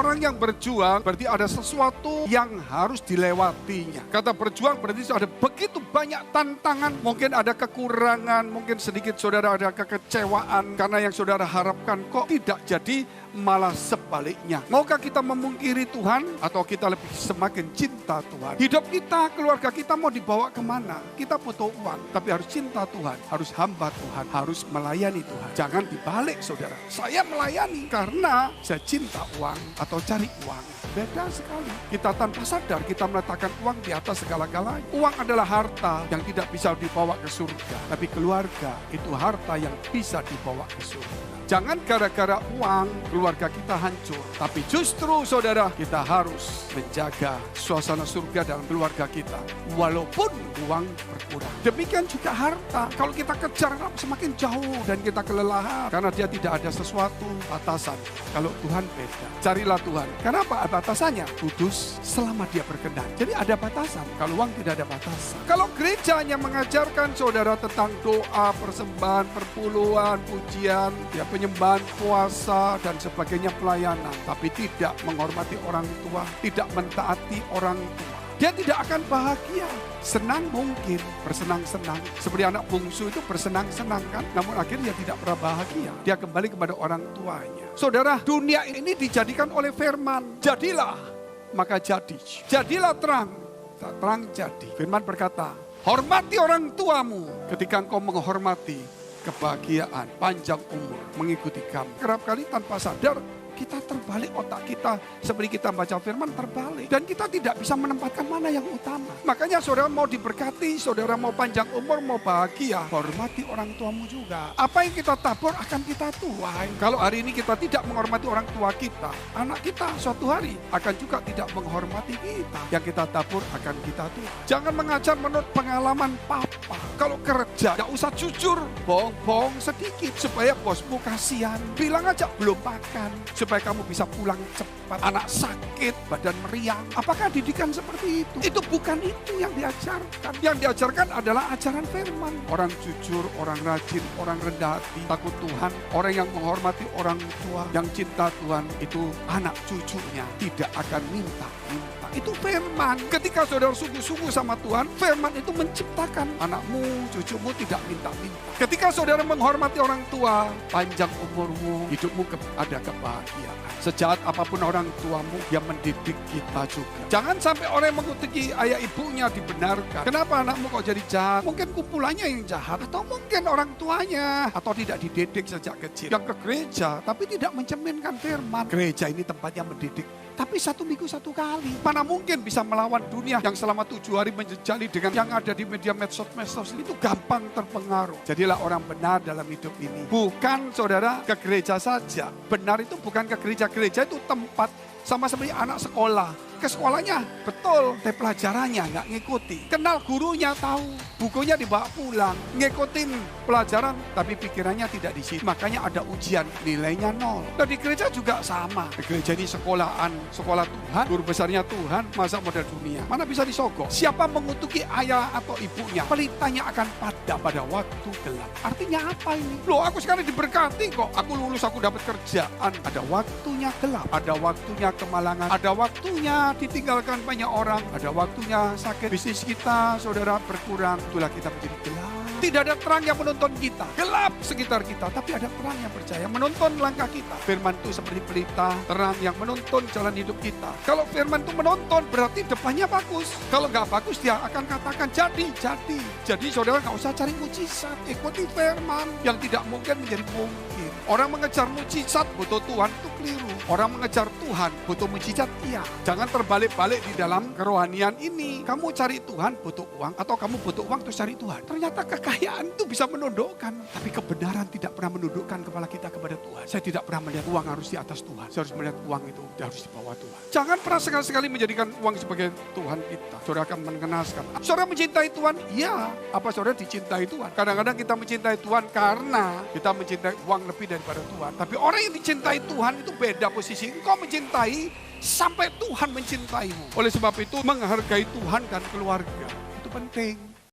orang yang berjuang berarti ada sesuatu yang harus dilewatinya. Kata berjuang berarti ada begitu banyak tantangan, mungkin ada kekurangan, mungkin sedikit saudara ada kekecewaan karena yang saudara harapkan kok tidak jadi, malah sebaliknya. Maukah kita memungkiri Tuhan atau kita lebih semakin cinta Tuhan? Hidup kita, keluarga kita mau dibawa kemana? Kita butuh uang, tapi harus cinta Tuhan, harus hamba Tuhan, harus melayani Tuhan. Jangan dibalik saudara, saya melayani karena saya cinta uang atau cari uang. Beda sekali. Kita tanpa sadar kita meletakkan uang di atas segala-galanya. Uang adalah harta yang tidak bisa dibawa ke surga, tapi keluarga itu harta yang bisa dibawa ke surga. Jangan gara-gara uang keluarga kita hancur. Tapi justru saudara, kita harus menjaga suasana surga dalam keluarga kita. Walaupun uang berkurang. Demikian juga harta. Kalau kita kejar semakin jauh dan kita kelelahan. Karena dia tidak ada sesuatu batasan. Kalau Tuhan beda. Carilah Tuhan. Kenapa batasannya? Kudus selama dia berkenan. Jadi ada batasan. Kalau uang tidak ada batasan. Kalau gerejanya mengajarkan saudara tentang doa, persembahan, perpuluhan, pujian, ya penyembahan, puasa, dan sebagainya pelayanan. Tapi tidak menghormati orang tua, tidak mentaati orang tua. Dia tidak akan bahagia. Senang mungkin, bersenang-senang. Seperti anak bungsu itu bersenang-senang kan. Namun akhirnya tidak pernah bahagia. Dia kembali kepada orang tuanya. Saudara, dunia ini dijadikan oleh firman. Jadilah, maka jadi. Jadilah terang, terang jadi. Firman berkata, hormati orang tuamu ketika engkau menghormati, kebahagiaan, panjang umur mengikuti kamu. Kerap kali tanpa sadar kita terbalik otak kita. Seperti kita baca firman terbalik. Dan kita tidak bisa menempatkan mana yang utama. Makanya saudara mau diberkati, saudara mau panjang umur, mau bahagia, hormati orang tuamu juga. Apa yang kita tabur akan kita tuai. Kalau hari ini kita tidak menghormati orang tua kita, anak kita suatu hari akan juga tidak menghormati kita. Yang kita tabur akan kita tuai. Jangan mengajar menurut pengalaman papa. Kalau kerja, gak usah jujur, bohong-bohong sedikit. Supaya bosmu kasihan. Bilang aja belum makan. Supaya kamu bisa pulang cepat. Anak sakit, badan meriang. Apakah didikan seperti itu? Itu bukan itu yang diajarkan. Yang diajarkan adalah ajaran firman. Orang jujur, orang rajin, orang rendah hati, takut Tuhan. Orang yang menghormati orang tua, yang cinta Tuhan, itu anak cucunya tidak akan minta-minta. Itu firman. Ketika saudara sungguh-sungguh sama Tuhan, firman itu menciptakan anakmu, cucumu tidak minta-minta. Ketika saudara menghormati orang tua, panjang umurmu, hidupmu ada kebahagiaan. Sejahat apapun orang tuamu, yang mendidik kita juga. Jangan sampai orang yang mengutiki ayah ibunya dibenarkan. Kenapa anakmu kok jadi jahat? Mungkin kumpulannya yang jahat, atau mungkin orang tuanya, atau tidak dididik sejak kecil. Yang ke gereja, tapi tidak mencerminkan firman. Gereja ini tempatnya mendidik. Tapi 1 minggu 1 kali. Mana mungkin bisa melawan dunia yang selama 7 hari menjejali dengan yang ada di media medsos itu gampang terpengaruh. Jadilah orang benar dalam hidup ini. Bukan saudara ke gereja saja. Benar itu bukan ke gereja. Gereja itu tempat sama seperti anak sekolah. Ke sekolahnya, betul. Tapi pelajarannya nggak ngikuti. Kenal gurunya, tahu. Bukunya dibawa pulang. Ngikutin pelajaran, tapi pikirannya tidak di situ. Makanya ada ujian, nilainya 0. Dan di gereja juga sama. Di gereja ini sekolahan, sekolah Tuhan. Guru besarnya Tuhan, masa model dunia. Mana bisa disogok? Siapa mengutuki ayah atau ibunya, pelitanya akan pada waktu gelap. Artinya apa ini? Loh, aku sekarang diberkati kok. Aku lulus, aku dapat kerjaan. Ada waktunya gelap. Ada waktunya kemalangan. Ada waktunya ditinggalkan banyak orang. Ada waktunya sakit. Bisnis kita, saudara, berkurang. Itulah kita menjadi gelap. Tidak ada terang yang menonton kita. Gelap sekitar kita. Tapi ada terang yang percaya. Menonton langkah kita. Firman itu seperti pelita. Terang yang menonton jalan hidup kita. Kalau firman itu menonton, berarti depannya bagus. Kalau nggak bagus, dia akan katakan jadi. Jadi saudara nggak usah cari mujizat. Ikuti firman. Yang tidak mungkin menjadi mungkin. Orang mengejar mujizat butuh Tuhan itu keliru. Orang mengejar Tuhan butuh mujizat, iya. Jangan terbalik-balik di dalam kerohanian ini. Kamu cari Tuhan butuh uang, atau kamu butuh uang terus cari Tuhan. Ternyata kekayaan itu bisa menundukkan. Tapi kebenaran tidak pernah menundukkan kepala kita kepada Tuhan. Saya tidak pernah melihat uang harus di atas Tuhan. Saya harus melihat uang itu harus di bawah Tuhan. Jangan pernah sekali-sekali menjadikan uang sebagai Tuhan kita. Saudara akan mengenaskan. Saudara mencintai Tuhan? Iya. Apa saudara dicintai Tuhan? Kadang-kadang kita mencintai Tuhan karena kita mencintai uang lebih daripada Tuhan. Tapi orang yang dicintai Tuhan itu beda posisi. Engkau mencintai sampai Tuhan mencintaimu. Oleh sebab itu menghargai Tuhan dan keluarga itu penting.